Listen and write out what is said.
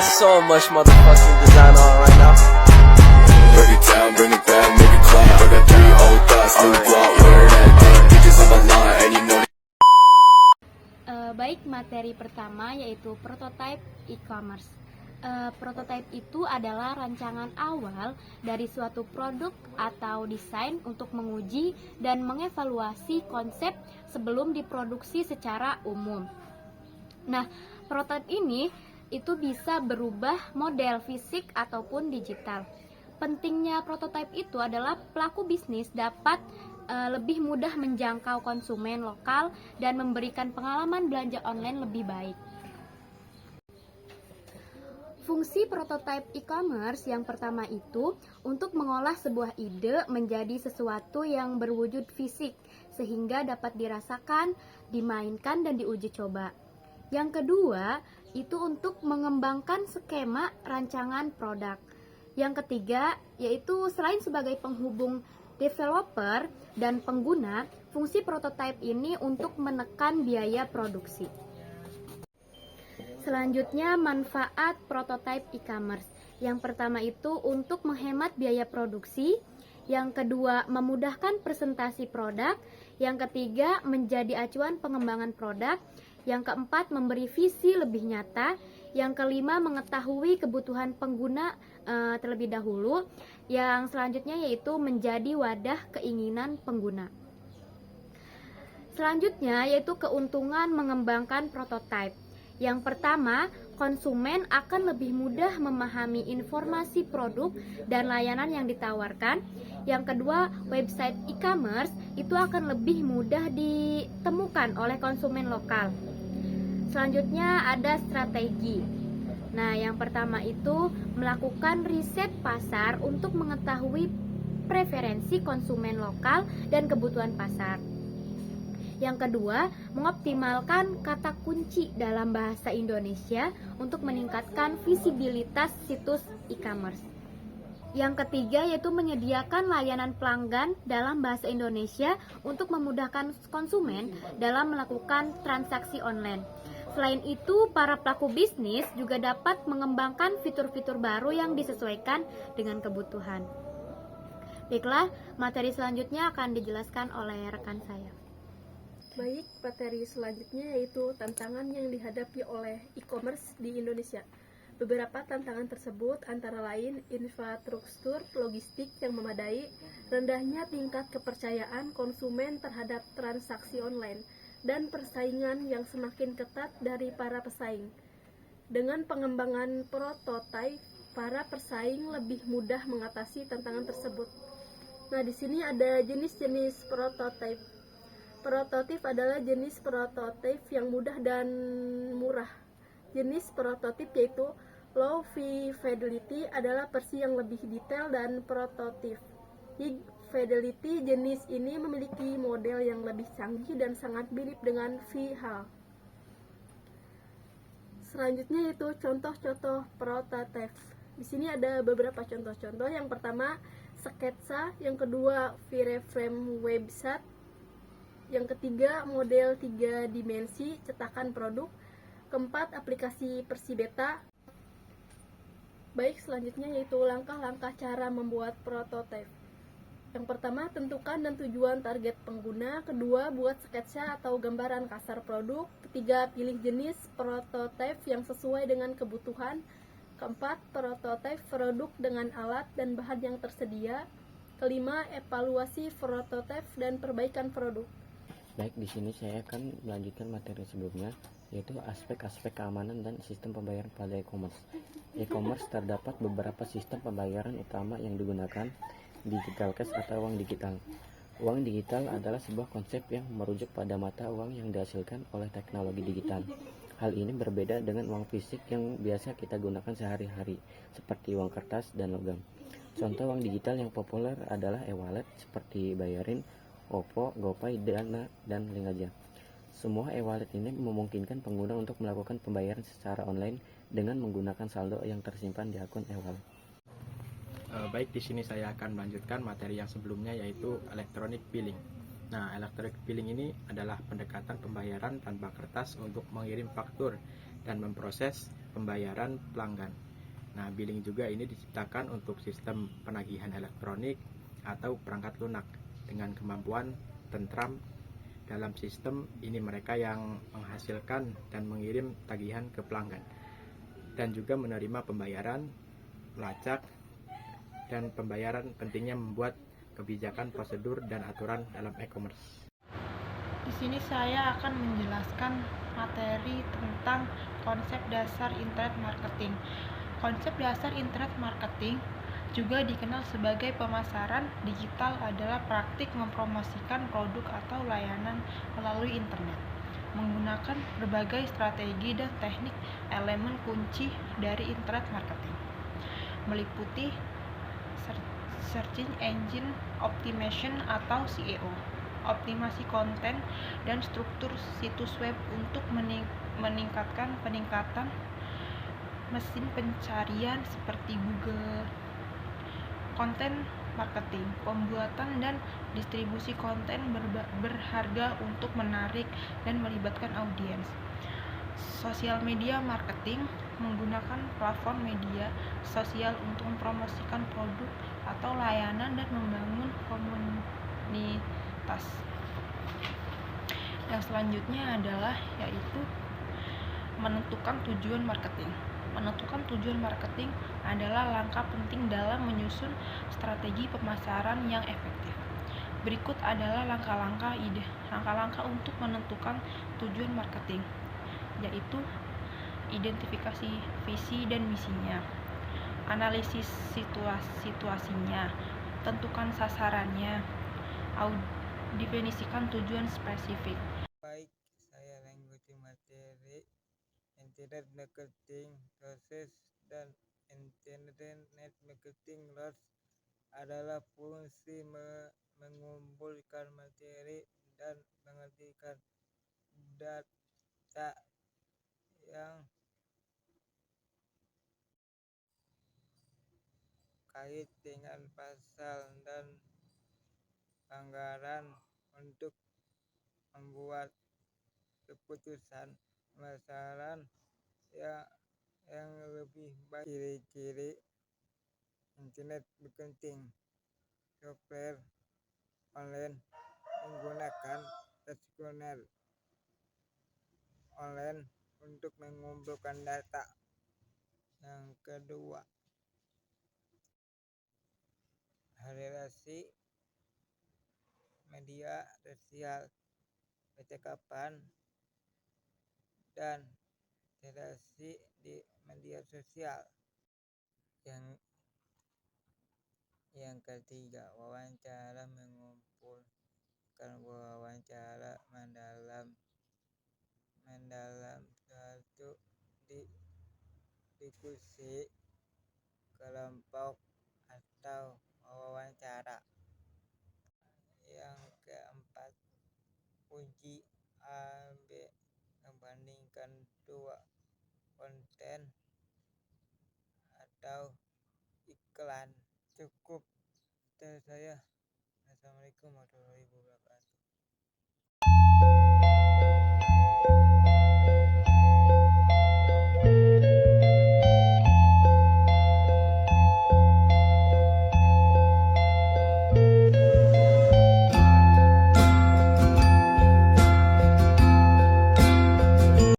got so much motherfucking design on right now. Break it down, bring it back, make it clap. I got 3 old thoughts, new block, where that day. Bitches on my line, and you know. Baik, materi pertama yaitu prototype e-commerce. Prototype itu adalah rancangan awal dari suatu produk atau desain untuk menguji dan mengevaluasi konsep sebelum diproduksi secara umum. Nah, prototype ini itu bisa berubah model fisik ataupun digital. Pentingnya prototype itu adalah pelaku bisnis dapat lebih mudah menjangkau konsumen lokal dan memberikan pengalaman belanja online lebih baik. Fungsi prototype e-commerce yang pertama itu untuk mengolah sebuah ide menjadi sesuatu yang berwujud fisik sehingga dapat dirasakan, dimainkan, dan diuji coba. Yang kedua itu untuk mengembangkan skema rancangan produk. Yang ketiga yaitu selain sebagai penghubung developer dan pengguna, fungsi prototype ini untuk menekan biaya produksi. Selanjutnya, manfaat prototype e-commerce. Yang pertama itu untuk menghemat biaya produksi, yang kedua memudahkan presentasi produk, yang ketiga menjadi acuan pengembangan produk, yang keempat memberi visi lebih nyata, yang kelima mengetahui kebutuhan pengguna terlebih dahulu, yang selanjutnya yaitu menjadi wadah keinginan pengguna. Selanjutnya yaitu keuntungan mengembangkan prototype. Yang pertama, konsumen akan lebih mudah memahami informasi produk dan layanan yang ditawarkan. Yang kedua, website e-commerce itu akan lebih mudah ditemukan oleh konsumen lokal. Selanjutnya ada strategi. Nah, yang pertama itu melakukan riset pasar untuk mengetahui preferensi konsumen lokal dan kebutuhan pasar. Yang kedua, mengoptimalkan kata kunci dalam bahasa Indonesia untuk meningkatkan visibilitas situs e-commerce. Yang ketiga yaitu menyediakan layanan pelanggan dalam bahasa Indonesia untuk memudahkan konsumen dalam melakukan transaksi online. Selain itu, para pelaku bisnis juga dapat mengembangkan fitur-fitur baru yang disesuaikan dengan kebutuhan. Baiklah, materi selanjutnya akan dijelaskan oleh rekan saya. Baik, materi selanjutnya yaitu tantangan yang dihadapi oleh e-commerce di Indonesia. Beberapa tantangan tersebut antara lain infrastruktur logistik yang memadai, rendahnya tingkat kepercayaan konsumen terhadap transaksi online, dan persaingan yang semakin ketat dari para pesaing. Dengan pengembangan prototipe, para pesaing lebih mudah mengatasi tantangan tersebut. Nah, di sini ada jenis-jenis prototipe. Prototip adalah jenis prototip yang mudah dan murah. Jenis prototip yaitu low fidelity adalah versi yang lebih detail dan prototip. High fidelity jenis ini memiliki model yang lebih canggih dan sangat mirip dengan VHAL. Selanjutnya yaitu contoh-contoh prototip. Di sini ada beberapa contoh-contoh. Yang pertama sketsa, yang kedua wireframe website, yang ketiga model 3 dimensi cetakan produk, keempat aplikasi versi beta. Baik, selanjutnya yaitu langkah-langkah cara membuat prototipe. Yang pertama, tentukan dan tujuan target pengguna. Kedua, buat sketsa atau gambaran kasar produk. Ketiga, pilih jenis prototipe yang sesuai dengan kebutuhan. Keempat, prototipe produk dengan alat dan bahan yang tersedia. Kelima, evaluasi prototipe dan perbaikan produk. Baik, di sini saya akan melanjutkan materi sebelumnya, yaitu aspek-aspek keamanan dan sistem pembayaran pada e-commerce. E-commerce terdapat beberapa sistem pembayaran utama yang digunakan, digital cash atau uang digital. Uang digital adalah sebuah konsep yang merujuk pada mata uang yang dihasilkan oleh teknologi digital. Hal ini berbeda dengan uang fisik yang biasa kita gunakan sehari-hari, seperti uang kertas dan logam. Contoh uang digital yang populer adalah e-wallet seperti Bayarin, OVO, GoPay, Dana, dan Linkaja. Semua e-wallet ini memungkinkan pengguna untuk melakukan pembayaran secara online dengan menggunakan saldo yang tersimpan di akun e-wallet. Baik, di sini saya akan melanjutkan materi yang sebelumnya, yaitu electronic billing. Nah, electronic billing ini adalah pendekatan pembayaran tanpa kertas untuk mengirim faktur dan memproses pembayaran pelanggan. Nah, billing juga ini diciptakan untuk sistem penagihan elektronik atau perangkat lunak dengan kemampuan tentram. Dalam sistem ini mereka yang menghasilkan dan mengirim tagihan ke pelanggan dan juga menerima pembayaran, melacak, dan pembayaran. Pentingnya membuat kebijakan, prosedur, dan aturan dalam e-commerce. Di sini saya akan menjelaskan materi tentang konsep dasar internet marketing. Konsep dasar internet marketing juga dikenal sebagai pemasaran digital adalah praktik mempromosikan produk atau layanan melalui internet menggunakan berbagai strategi dan teknik. Elemen kunci dari internet marketing meliputi Search Engine Optimization atau SEO, optimasi konten, dan struktur situs web untuk meningkatkan mesin pencarian seperti Google. Konten marketing, pembuatan dan distribusi konten berharga untuk menarik dan melibatkan audiens. Sosial media marketing menggunakan platform media sosial untuk mempromosikan produk atau layanan dan membangun komunitas. Yang selanjutnya adalah yaitu menentukan tujuan marketing. Menentukan tujuan marketing adalah langkah penting dalam menyusun strategi pemasaran yang efektif. Berikut adalah langkah-langkah untuk menentukan tujuan marketing, yaitu identifikasi visi dan misinya, analisis situasinya, tentukan sasarannya, definisikan tujuan spesifik. Baik, saya mengikuti materi Internet Marketing Proses dan Internet Marketing Loss adalah fungsi mengumpulkan materi dan mengertikan data yang kait dengan pasal dan anggaran untuk membuat keputusan pemasaran yang lebih baik. Ciri-ciri internet marketing: software online menggunakan personel online untuk mengumpulkan data. Yang kedua, relasi media sosial, percakapan dan relasi di media sosial. Yang ketiga, wawancara mengumpulkan wawancara mendalam suatu diskusi kelompok atau wawancara. Yang keempat, uji A/B membandingkan dua konten atau iklan. Cukup dari saya. Assalamualaikum warahmatullahi wabarakatuh.